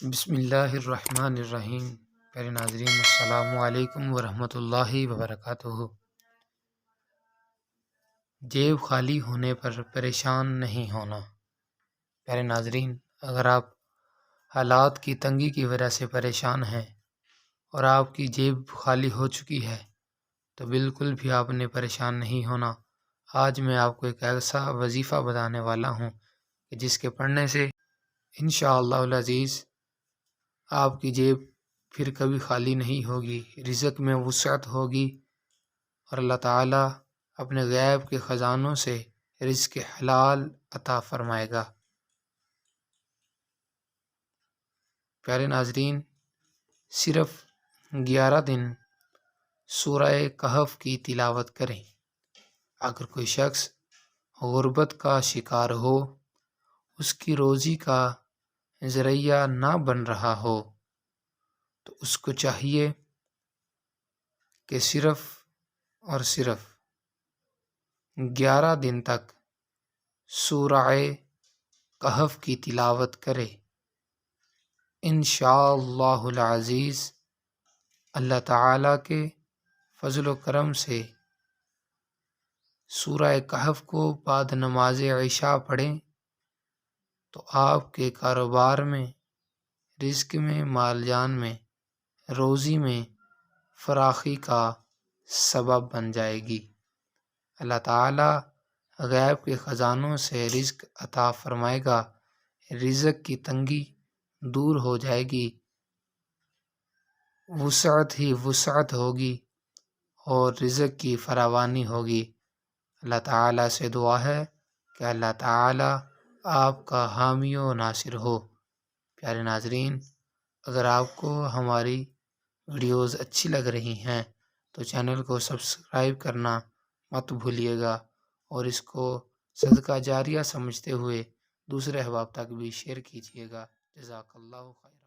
بسم اللہ الرحمن الرحیم۔ پیارے ناظرین، السلام علیکم ورحمۃ اللہ وبرکاتہ۔ جیب خالی ہونے پر پریشان نہیں ہونا۔ پیارے ناظرین، اگر آپ حالات کی تنگی کی وجہ سے پریشان ہیں اور آپ کی جیب خالی ہو چکی ہے تو بالکل بھی آپ نے پریشان نہیں ہونا۔ آج میں آپ کو ایک ایسا وظیفہ بتانے والا ہوں کہ جس کے پڑھنے سے انشاءاللہ العزیز آپ کی جیب پھر کبھی خالی نہیں ہوگی، رزق میں وسعت ہوگی اور اللہ تعالیٰ اپنے غیب کے خزانوں سے رزق حلال عطا فرمائے گا۔ پیارے ناظرین، صرف 11 دن سورہ کہف کی تلاوت کریں۔ اگر کوئی شخص غربت کا شکار ہو، اس کی روزی کا ذریعہ نہ بن رہا ہو، تو اس کو چاہیے کہ صرف اور صرف 11 دن تک سورہ کہف کی تلاوت کرے۔ انشاءاللہ العزیز اللہ تعالیٰ کے فضل و کرم سے سورہ کہف کو بعد نماز عشاء پڑھیں تو آپ کے کاروبار میں، رزق میں، مال جان میں، روزی میں فراخی کا سبب بن جائے گی۔ اللہ تعالیٰ غیب کے خزانوں سے رزق عطا فرمائے گا، رزق کی تنگی دور ہو جائے گی، وسعت ہی وسعت ہوگی اور رزق کی فراوانی ہوگی۔ اللہ تعالیٰ سے دعا ہے کہ اللہ تعالیٰ آپ کا حامی و ناصر ہو۔ پیارے ناظرین، اگر آپ کو ہماری ویڈیوز اچھی لگ رہی ہیں تو چینل کو سبسکرائب کرنا مت بھولیے گا اور اس کو صدقہ جاریہ سمجھتے ہوئے دوسرے احباب تک بھی شیئر کیجیے گا۔ جزاک اللہ خیر۔